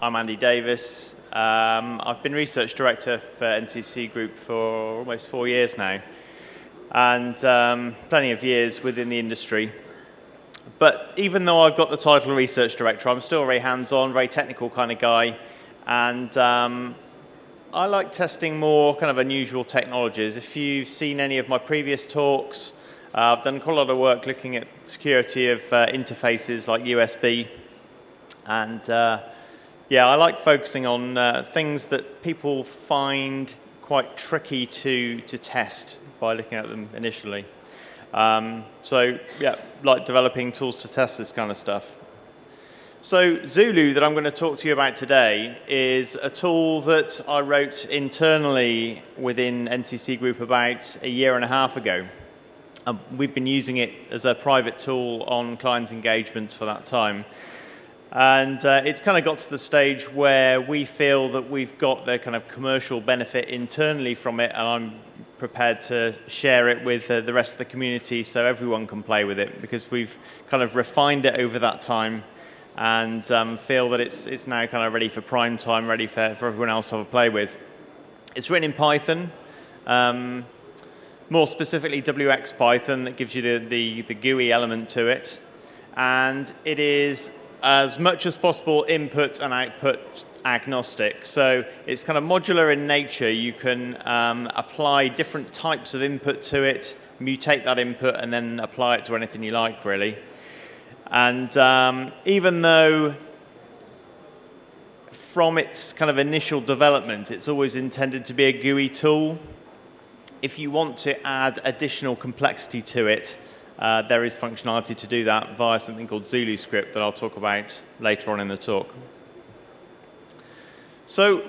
I'm Andy Davis. I've been Research Director for NCC Group for almost 4 years now, and plenty of years within the industry. But even though I've got the title of Research Director, I'm still a very hands-on, very technical kind of guy, and I like testing more kind of unusual technologies. If you've seen any of my previous talks, I've done quite a lot of work looking at security of interfaces like USB, and yeah, I like focusing on things that people find quite tricky to test by looking at them initially. So yeah, like developing tools to test this kind of stuff. So Zulu that I'm going to talk to you about today is a tool that I wrote internally within NCC Group about 1.5 years ago. We've been using it as a private tool on client engagements for that time. And it's kind of got to the stage where we feel that we've got the kind of commercial benefit internally from it, and I'm prepared to share it with the rest of the community so everyone can play with it, because we've kind of refined it over that time and feel that it's now kind of ready for prime time, ready for everyone else to have a play with. It's written in Python, more specifically WX Python, that gives you the GUI element to it. And it is as much as possible input and output agnostic. So it's kind of modular in nature. You can apply different types of input to it, mutate that input, and then apply it to anything you like, really. And even though from its kind of initial development, it's always intended to be a GUI tool, if you want to add additional complexity to it, there is functionality to do that via something called ZuluScript that I'll talk about later on in the talk. So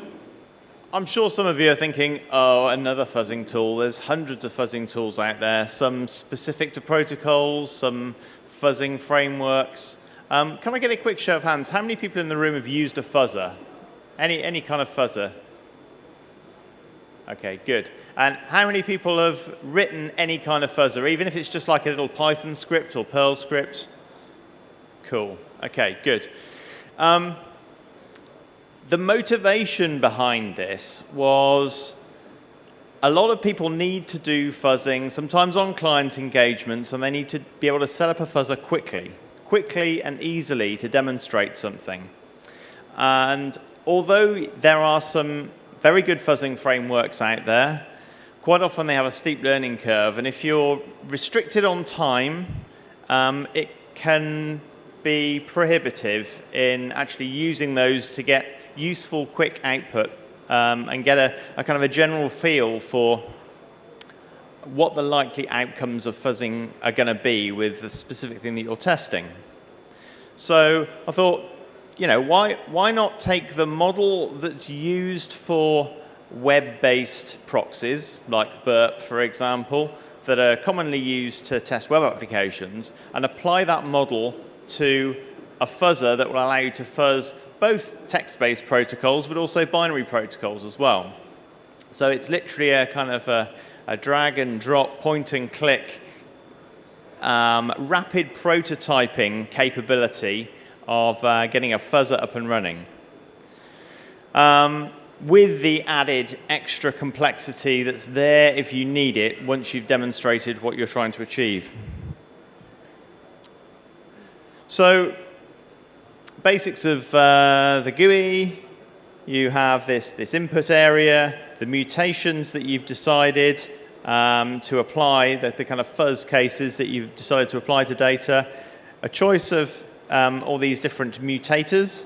I'm sure some of you are thinking, oh, another fuzzing tool. There's hundreds of fuzzing tools out there, some specific to protocols, some fuzzing frameworks. Can I get a quick show of hands? How many people in the room have used a fuzzer? Any kind of fuzzer? Okay, good. And how many people have written any kind of fuzzer, even if it's just like a little Python script or Perl script? Cool. Okay, good. The motivation behind this was a lot of people need to do fuzzing, sometimes on client engagements, and they need to be able to set up a fuzzer quickly and easily to demonstrate something. And although there are some very good fuzzing frameworks out there, quite often they have a steep learning curve, and if you're restricted on time, it can be prohibitive in actually using those to get useful, quick output and get a kind of a general feel for what the likely outcomes of fuzzing are going to be with the specific thing that you're testing. So I thought, you know, why not take the model that's used for web-based proxies, like Burp, for example, that are commonly used to test web applications, and apply that model to a fuzzer that will allow you to fuzz both text-based protocols, but also binary protocols as well. So it's literally a kind of a drag and drop, point and click, rapid prototyping capability of getting a fuzzer up and running. With the added extra complexity that's there if you need it once you've demonstrated what you're trying to achieve. So, basics of the GUI, you have this input area, the mutations that you've decided to apply, the kind of fuzz cases that you've decided to apply to data, a choice of all these different mutators.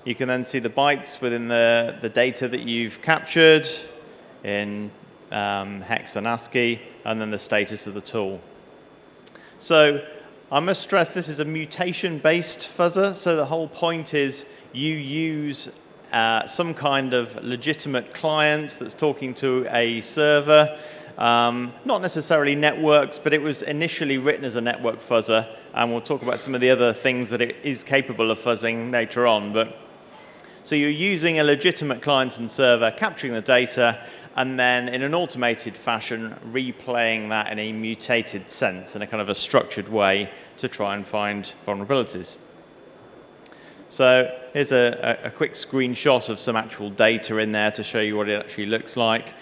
You can then see the bytes within the data that you've captured in hex and ASCII, and then the status of the tool. So I must stress this is a mutation-based fuzzer, so the whole point is you use some kind of legitimate client that's talking to a server, not necessarily networks, but it was initially written as a network fuzzer, and we'll talk about some of the other things that it is capable of fuzzing later on. So you're using a legitimate client and server, capturing the data, and then in an automated fashion, replaying that in a mutated sense, in a kind of a structured way to try and find vulnerabilities. So here's a quick screenshot of some actual data in there to show you what it actually looks like.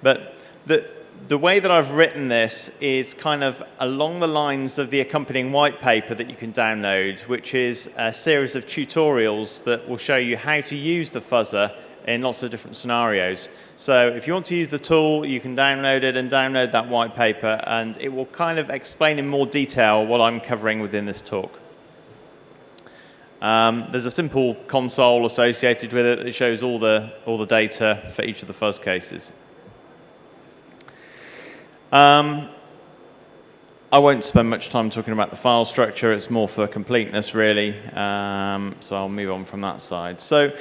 But the way that I've written this is kind of along the lines of the accompanying white paper that you can download, which is a series of tutorials that will show you how to use the fuzzer in lots of different scenarios. So if you want to use the tool, you can download it and download that white paper, and it will kind of explain in more detail what I'm covering within this talk. There's a simple console associated with it that shows all the data for each of the fuzz cases. I won't spend much time talking about the file structure. It's more for completeness, really. So I'll move on from that side. So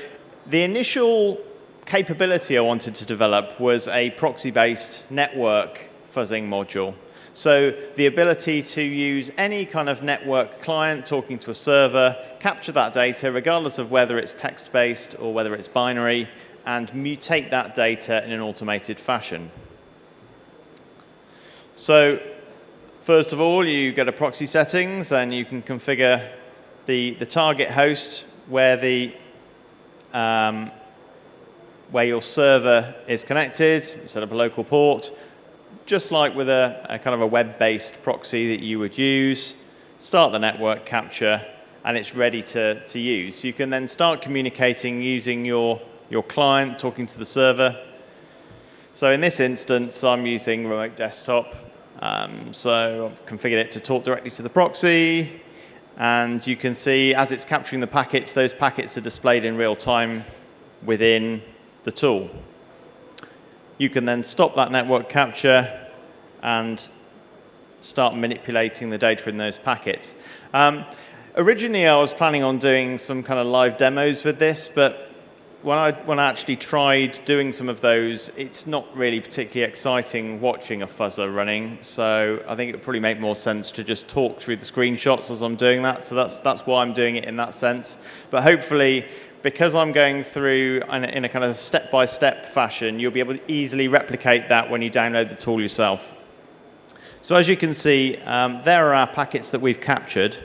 the initial capability I wanted to develop was a proxy-based network fuzzing module. So the ability to use any kind of network client talking to a server, capture that data, regardless of whether it's text-based or whether it's binary, and mutate that data in an automated fashion. So first of all, you go to proxy settings, and you can configure the target host where your server is connected. You set up a local port, just like with a kind of a web-based proxy that you would use. Start the network capture, and it's ready to use. You can then start communicating using your client talking to the server. So in this instance, I'm using remote desktop. So I've configured it to talk directly to the proxy. And you can see as it's capturing the packets, those packets are displayed in real time within the tool. You can then stop that network capture and start manipulating the data in those packets. Originally, I was planning on doing some kind of live demos with this, but when I actually tried doing some of those, it's not really particularly exciting watching a fuzzer running. So I think it would probably make more sense to just talk through the screenshots as I'm doing that. So that's why I'm doing it in that sense. But hopefully, because I'm going through in a kind of step-by-step fashion, you'll be able to easily replicate that when you download the tool yourself. So as you can see, there are our packets that we've captured.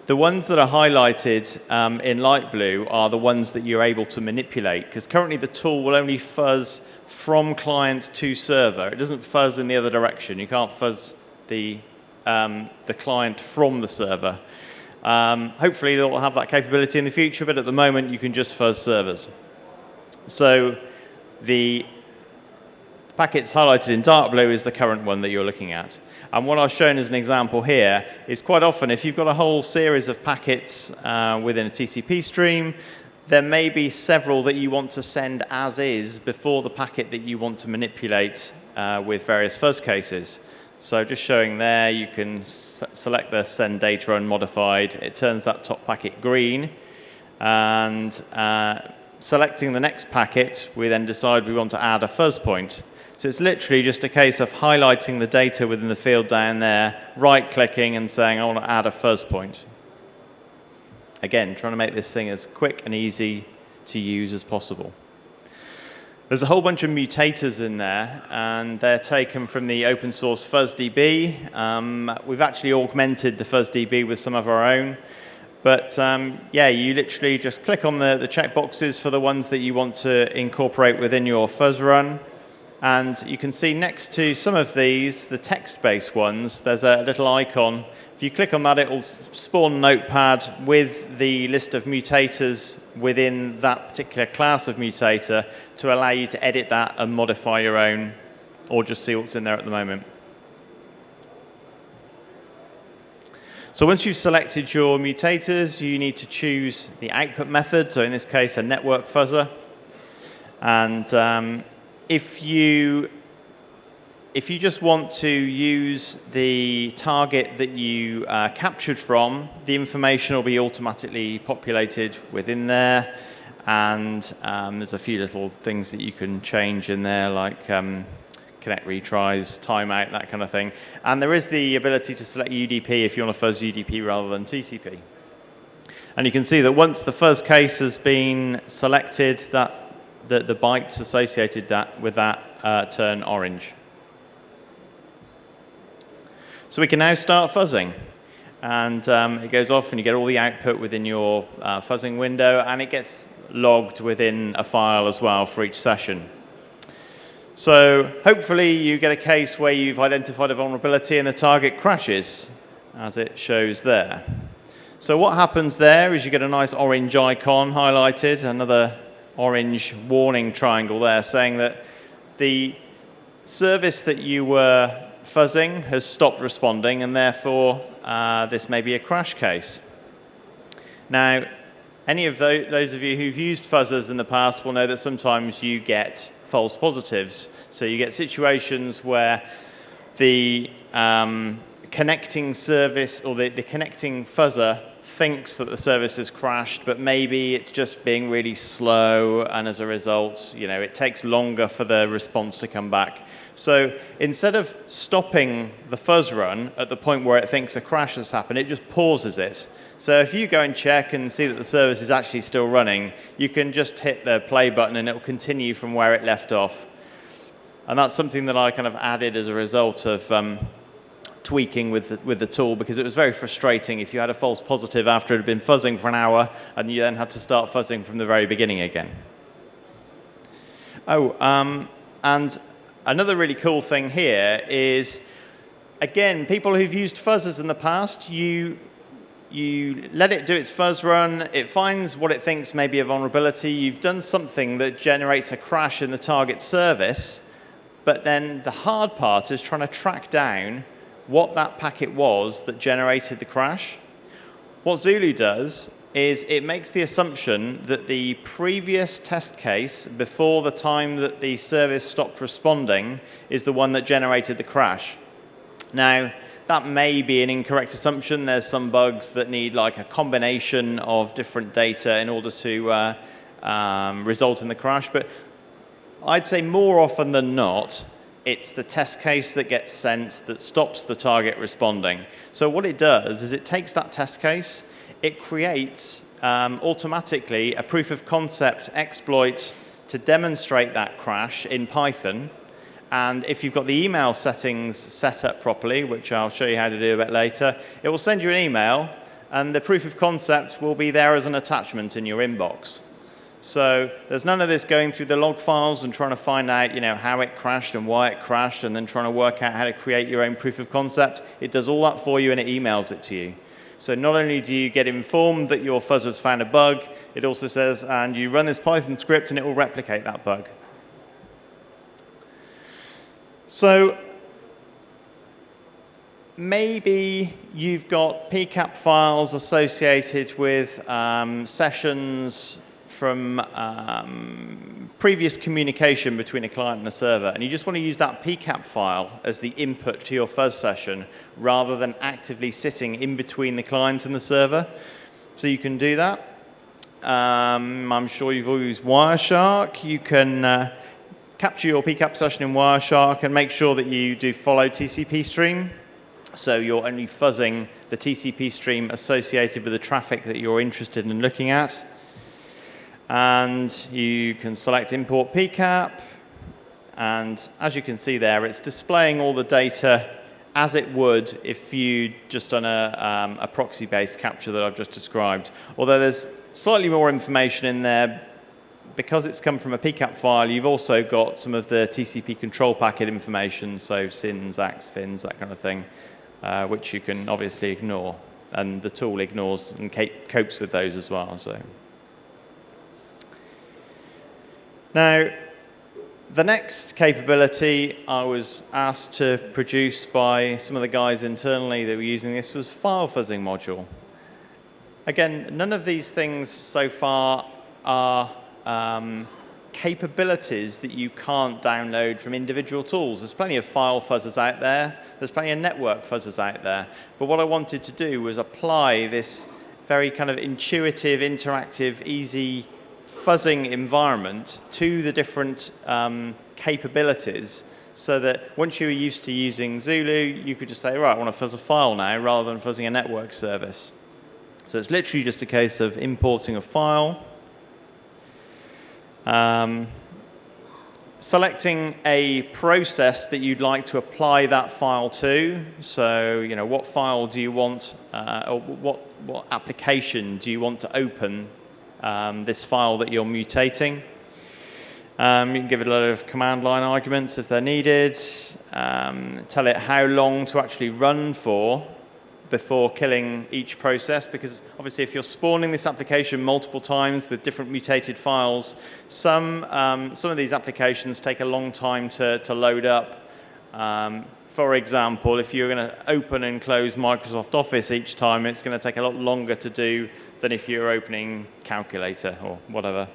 The ones that are highlighted in light blue are the ones that you're able to manipulate, because currently the tool will only fuzz from client to server. It doesn't fuzz in the other direction. You can't fuzz the client from the server. Hopefully they'll have that capability in the future, but at the moment you can just fuzz servers. So the packets highlighted in dark blue is the current one that you're looking at. And what I've shown as an example here is quite often if you've got a whole series of packets within a TCP stream, there may be several that you want to send as is before the packet that you want to manipulate with various fuzz cases. So just showing there, you can select the send data unmodified. It turns that top packet green. And selecting the next packet, we then decide we want to add a fuzz point. So it's literally just a case of highlighting the data within the field down there, right-clicking and saying, I want to add a fuzz point. Again, trying to make this thing as quick and easy to use as possible. There's a whole bunch of mutators in there, and they're taken from the open source FuzzDB. We've actually augmented the FuzzDB with some of our own. But yeah, you literally just click on the checkboxes for the ones that you want to incorporate within your fuzz run. And you can see next to some of these, the text-based ones, there's a little icon. If you click on that, it will spawn a notepad with the list of mutators within that particular class of mutator to allow you to edit that and modify your own, or just see what's in there at the moment. So once you've selected your mutators, you need to choose the output method, so in this case, a network fuzzer. And if you just want to use the target that you captured from, the information will be automatically populated within there. And there's a few little things that you can change in there, like connect retries, timeout, that kind of thing. And there is the ability to select UDP if you want to fuzz UDP rather than TCP. And you can see that once the fuzz case has been selected, that the bytes associated with that turn orange. So we can now start fuzzing. and it goes off and you get all the output within your fuzzing window, and it gets logged within a file as well for each session. So hopefully you get a case where you've identified a vulnerability and the target crashes, as it shows there. So what happens there is you get a nice orange icon highlighted, another orange warning triangle there saying that the service that you were fuzzing has stopped responding, and therefore this may be a crash case. Now, any of those of you who've used fuzzers in the past will know that sometimes you get false positives. So you get situations where the connecting service or the connecting fuzzer thinks that the service has crashed, but maybe it's just being really slow, and as a result, it takes longer for the response to come back. So instead of stopping the fuzz run at the point where it thinks a crash has happened, it just pauses it. So if you go and check and see that the service is actually still running, you can just hit the play button and it will continue from where it left off. And that's something that I kind of added as a result of tweaking with the tool, because it was very frustrating if you had a false positive after it had been fuzzing for an hour and you then had to start fuzzing from the very beginning again. And another really cool thing here is, again, people who've used fuzzers in the past, you let it do its fuzz run, it finds what it thinks may be a vulnerability, you've done something that generates a crash in the target service, but then the hard part is trying to track down what that packet was that generated the crash. What Zulu does is it makes the assumption that the previous test case before the time that the service stopped responding is the one that generated the crash. Now, that may be an incorrect assumption. There's some bugs that need like a combination of different data in order to result in the crash, but I'd say more often than not, it's the test case that gets sent that stops the target responding. So what it does is it takes that test case, it creates automatically a proof of concept exploit to demonstrate that crash in Python. And if you've got the email settings set up properly, which I'll show you how to do a bit later, it will send you an email, and the proof of concept will be there as an attachment in your inbox. So there's none of this going through the log files and trying to find out, how it crashed and why it crashed, and then trying to work out how to create your own proof of concept. It does all that for you, and it emails it to you. So not only do you get informed that your fuzzer's found a bug, it also says, and you run this Python script, and it will replicate that bug. So maybe you've got PCAP files associated with sessions from previous communication between a client and a server, and you just want to use that PCAP file as the input to your fuzz session rather than actively sitting in between the client and the server. So you can do that. I'm sure you've all used Wireshark. You can capture your PCAP session in Wireshark and make sure that you do follow TCP stream. So you're only fuzzing the TCP stream associated with the traffic that you're interested in looking at. And you can select import PCAP. And as you can see there, it's displaying all the data as it would if you'd just done a proxy-based capture that I've just described. Although there's slightly more information in there. Because it's come from a PCAP file, you've also got some of the TCP control packet information, so SYNs, ACKs, FINs, that kind of thing, which you can obviously ignore. And the tool ignores and copes with those as well. So. Now, the next capability I was asked to produce by some of the guys internally that were using this was file fuzzing module. Again, none of these things so far are capabilities that you can't download from individual tools. There's plenty of file fuzzers out there. There's plenty of network fuzzers out there. But what I wanted to do was apply this very kind of intuitive, interactive, easy fuzzing environment to the different capabilities so that once you were used to using Zulu, you could just say, right, I want to fuzz a file now rather than fuzzing a network service. So it's literally just a case of importing a file, selecting a process that you'd like to apply that file to. So, what file do you want, or what application do you want to open this file that you're mutating? You can give it a lot of command line arguments if they're needed. Tell it how long to actually run for before killing each process, because obviously if you're spawning this application multiple times with different mutated files, some of these applications take a long time to load up. For example, if you're going to open and close Microsoft Office each time, it's going to take a lot longer to do than if you're opening Calculator or whatever.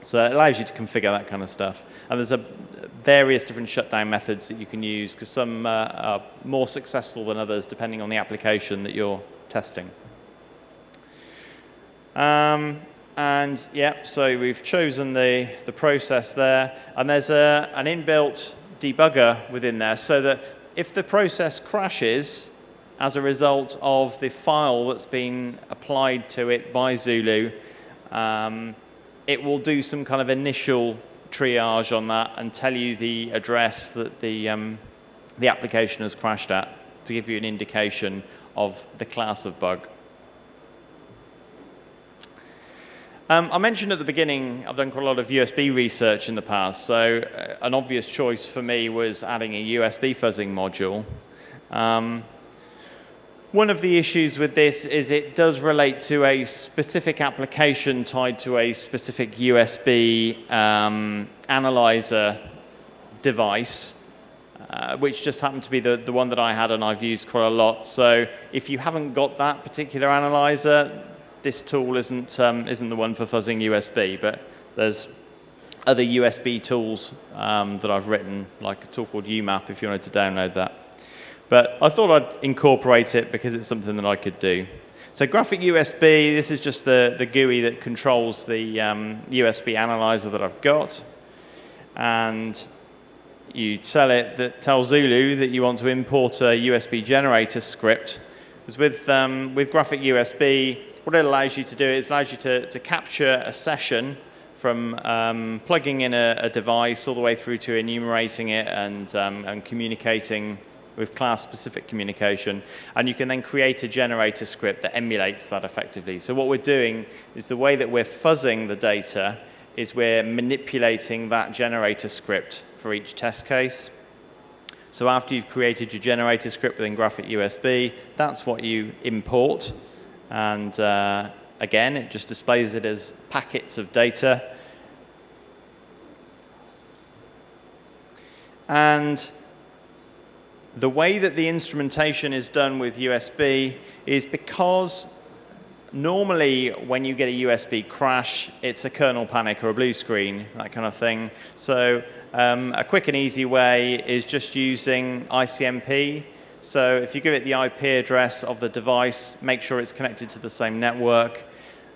So it allows you to configure that kind of stuff. And there's various different shutdown methods that you can use, because some are more successful than others depending on the application that you're testing. And yeah, so we've chosen the process there. And there's an inbuilt debugger within there, so that if the process crashes as a result of the file that's been applied to it by Zulu, it will do some kind of initial triage on that and tell you the address that the application has crashed at, to give you an indication of the class of bug. I mentioned at the beginning I've done quite a lot of USB research in the past, so an obvious choice for me was adding a USB fuzzing module. One of the issues with this is it does relate to a specific application tied to a specific USB analyzer device, which just happened to be the one that I had and I've used quite a lot. So if you haven't got that particular analyzer, this tool isn't the one for fuzzing USB, but there's other USB tools that I've written, like a tool called UMAP if you wanted to download that. But I thought I'd incorporate it because it's something that I could do. So graphic USB, this is just the GUI that controls the USB analyzer that I've got. And you tell Zulu that you want to import a USB generator script. Because with graphic USB, what it allows you to do is it allows you to capture a session from plugging in a device all the way through to enumerating it and communicating with class-specific communication, and you can then create a generator script that emulates that effectively. So what we're doing is the way that we're fuzzing the data is we're manipulating that generator script for each test case. So after you've created your generator script within graphic USB, that's what you import, and again, it just displays it as packets of data. And the way that the instrumentation is done with USB is because normally when you get a USB crash, it's a kernel panic or a blue screen, that kind of thing. So a quick and easy way is just using ICMP. So if you give it the IP address of the device, make sure it's connected to the same network,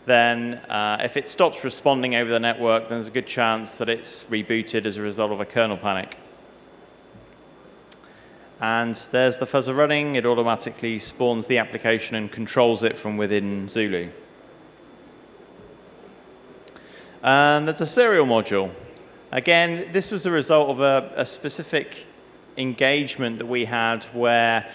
then if it stops responding over the network, then there's a good chance that it's rebooted as a result of a kernel panic. And there's the fuzzer running. It automatically spawns the application and controls it from within Zulu. And there's a serial module. Again, this was a result of a specific engagement that we had where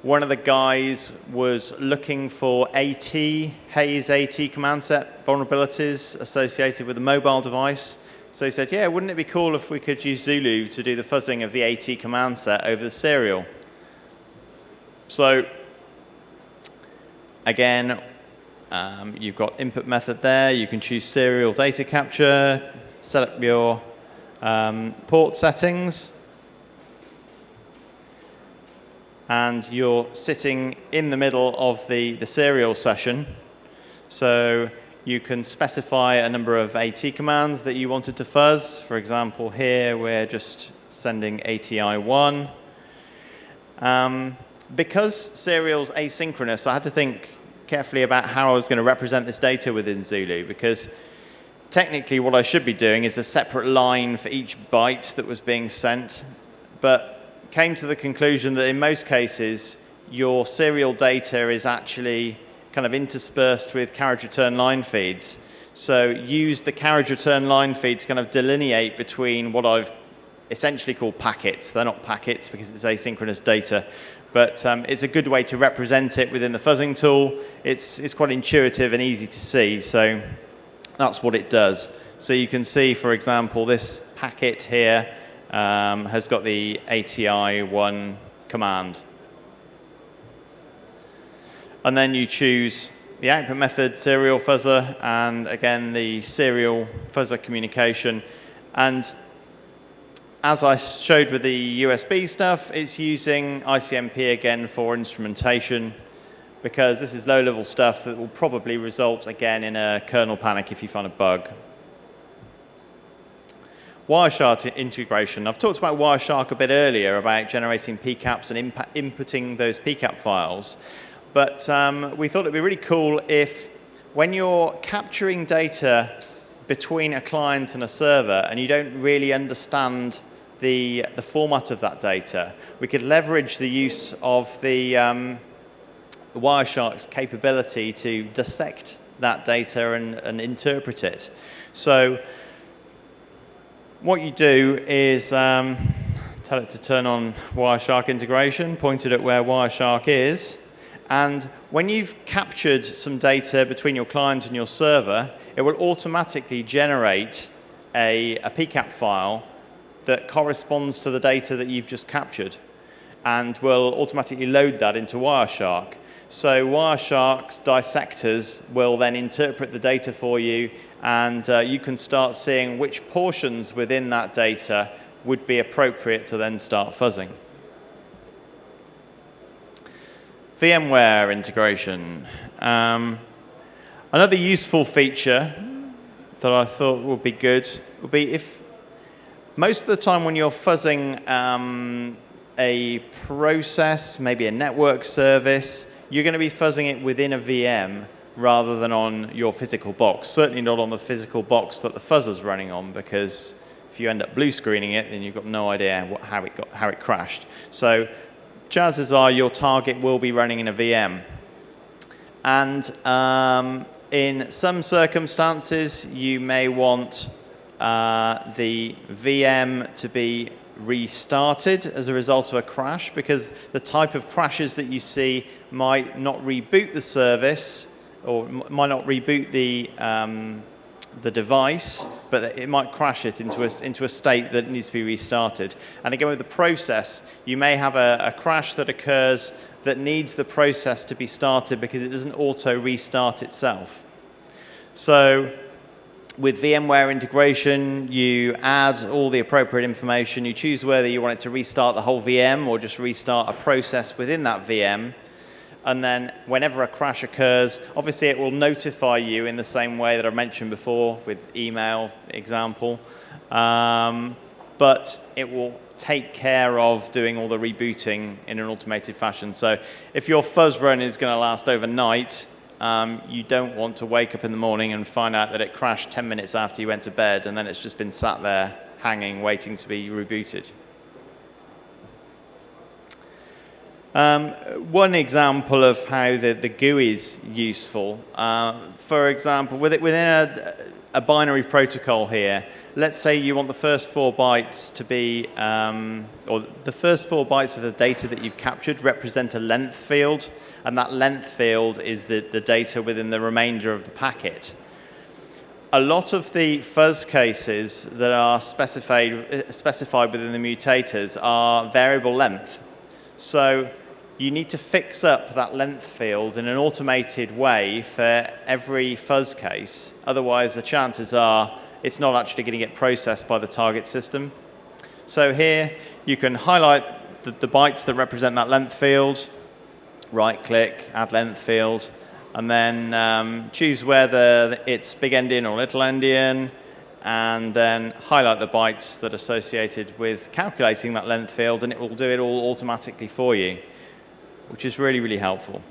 one of the guys was looking for Haze AT command set vulnerabilities associated with a mobile device. So he said, yeah, wouldn't it be cool if we could use Zulu to do the fuzzing of the AT command set over the serial? So again, you've got input method there. You can choose serial data capture, set up your port settings, and you're sitting in the middle of the serial session. So you can specify a number of AT commands that you wanted to fuzz. For example, here we're just sending ATI1. Because serial's asynchronous, I had to think carefully about how I was going to represent this data within Zulu, because technically what I should be doing is a separate line for each byte that was being sent, but came to the conclusion that in most cases your serial data is actually kind of interspersed with carriage return line feeds. So use the carriage return line feed to kind of delineate between what I've essentially called packets. They're not packets because it's asynchronous data, but it's a good way to represent it within the fuzzing tool. It's quite intuitive and easy to see, so that's what it does. So you can see, for example, this packet here has got the ATI1 command. And then you choose the output method, serial fuzzer, and again, the serial fuzzer communication. And as I showed with the USB stuff, it's using ICMP again for instrumentation, because this is low-level stuff that will probably result again in a kernel panic if you find a bug. Wireshark integration. I've talked about Wireshark a bit earlier, about generating PCAPs and inputting those PCAP files. But we thought it'd be really cool if, when you're capturing data between a client and a server and you don't really understand the format of that data, we could leverage the use of the Wireshark's capability to dissect that data and interpret it. So what you do is tell it to turn on Wireshark integration, point it at where Wireshark is, and when you've captured some data between your client and your server, it will automatically generate a PCAP file that corresponds to the data that you've just captured, and will automatically load that into Wireshark. So Wireshark's dissectors will then interpret the data for you, and you can start seeing which portions within that data would be appropriate to then start fuzzing. VMware integration. Another useful feature that I thought would be good would be if most of the time when you're fuzzing a process, maybe a network service, you're going to be fuzzing it within a VM rather than on your physical box. Certainly not on the physical box that the fuzzer's running on, because if you end up blue screening it, then you've got no idea how it crashed. So chances are your target will be running in a VM. And in some circumstances, you may want the VM to be restarted as a result of a crash, because the type of crashes that you see might not reboot the service, or might not reboot the device, but it might crash it into a state that needs to be restarted. And again, with the process, you may have a crash that occurs that needs the process to be started because it doesn't auto restart itself. So with VMware integration, you add all the appropriate information. You choose whether you want it to restart the whole VM or just restart a process within that VM. And then whenever a crash occurs, obviously it will notify you in the same way that I mentioned before with email example. But it will take care of doing all the rebooting in an automated fashion. So if your fuzz run is going to last overnight, you don't want to wake up in the morning and find out that it crashed 10 minutes after you went to bed, and then it's just been sat there hanging, waiting to be rebooted. One example of how the GUI is useful, for example, within a binary protocol here, let's say you want the first 4 bytes to be, or the first 4 bytes of the data that you've captured represent a length field, and that length field is the data within the remainder of the packet. A lot of the fuzz cases that are specified within the mutators are variable length. So you need to fix up that length field in an automated way for every fuzz case. Otherwise, the chances are it's not actually going to get processed by the target system. So here, you can highlight the bytes that represent that length field, right-click, add length field, and then choose whether it's big endian or little endian, and then highlight the bytes that are associated with calculating that length field, and it will do it all automatically for you, which is really, really helpful.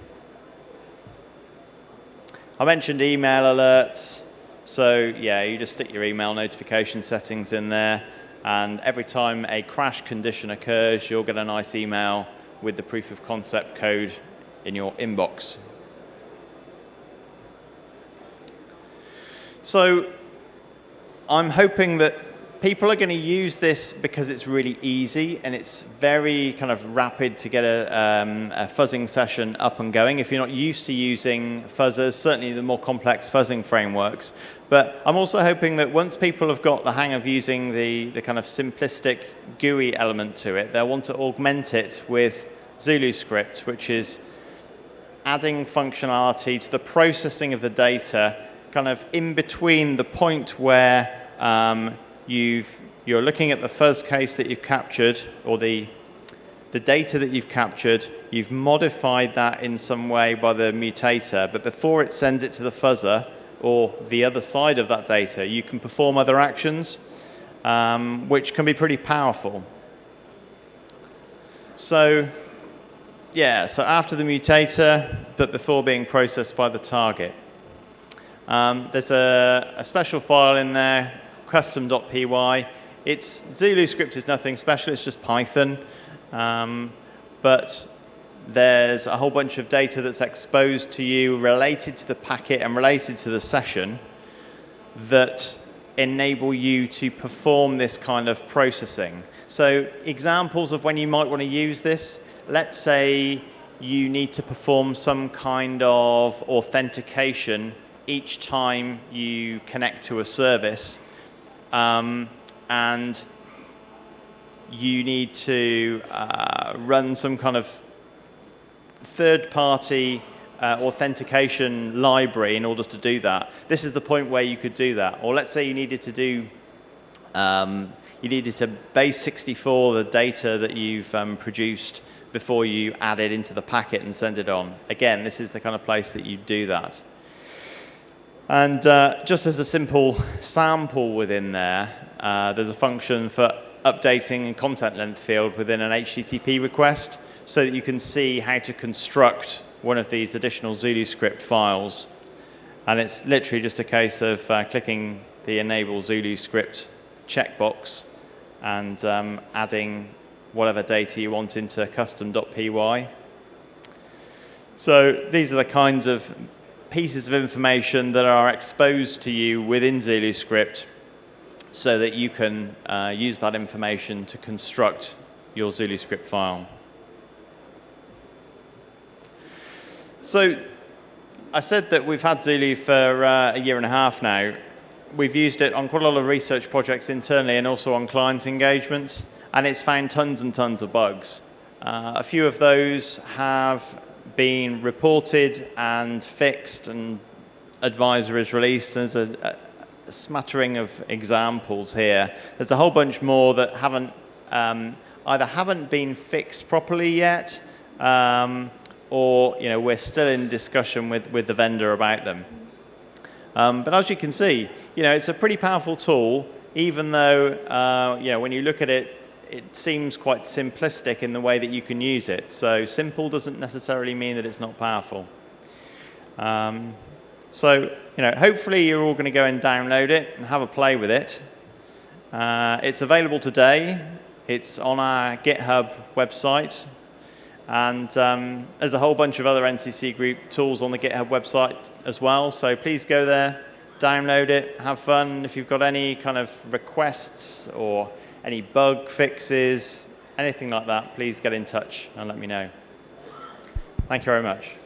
I mentioned email alerts. So yeah, you just stick your email notification settings in there, and every time a crash condition occurs, you'll get a nice email with the proof of concept code in your inbox. So I'm hoping that people are going to use this because it's really easy and it's very kind of rapid to get a fuzzing session up and going. If you're not used to using fuzzers, certainly the more complex fuzzing frameworks. But I'm also hoping that once people have got the hang of using the kind of simplistic GUI element to it, they'll want to augment it with ZuluScript, which is adding functionality to the processing of the data, kind of in between the point where you're looking at the fuzz case that you've captured, or the data that you've captured, you've modified that in some way by the mutator, but before it sends it to the fuzzer, or the other side of that data, you can perform other actions, which can be pretty powerful. So, yeah, so after the mutator, but before being processed by the target. There's a special file in there, custom.py. ZuluScript is nothing special, it's just Python. But there's a whole bunch of data that's exposed to you related to the packet and related to the session that enable you to perform this kind of processing. So examples of when you might want to use this, let's say you need to perform some kind of authentication each time you connect to a service, and you need to run some kind of third-party authentication library in order to do that. This is the point where you could do that. Or let's say you needed to do, you needed to base 64 the data that you've produced before you add it into the packet and send it on. Again, this is the kind of place that you do that. And just as a simple sample within there, there's a function for updating a content length field within an HTTP request so that you can see how to construct one of these additional ZuluScript files. And it's literally just a case of clicking the Enable ZuluScript checkbox and adding whatever data you want into custom.py. So these are the kinds of pieces of information that are exposed to you within ZuluScript so that you can use that information to construct your ZuluScript file. So I said that we've had Zulu for a year and a half now. We've used it on quite a lot of research projects internally and also on client engagements, and it's found tons and tons of bugs. A few of those have been reported and fixed, and advisor is released. There's a smattering of examples here. There's a whole bunch more that haven't either haven't been fixed properly yet, or we're still in discussion with the vendor about them. But as you can see, it's a pretty powerful tool, even though when you look at it, it seems quite simplistic in the way that you can use it. So simple doesn't necessarily mean that it's not powerful. So hopefully you're all going to go and download it and have a play with it. It's available today. It's on our GitHub website. And there's a whole bunch of other NCC Group tools on the GitHub website as well. So please go there, download it, have fun. If you've got any kind of requests or any bug fixes, anything like that, please get in touch and let me know. Thank you very much.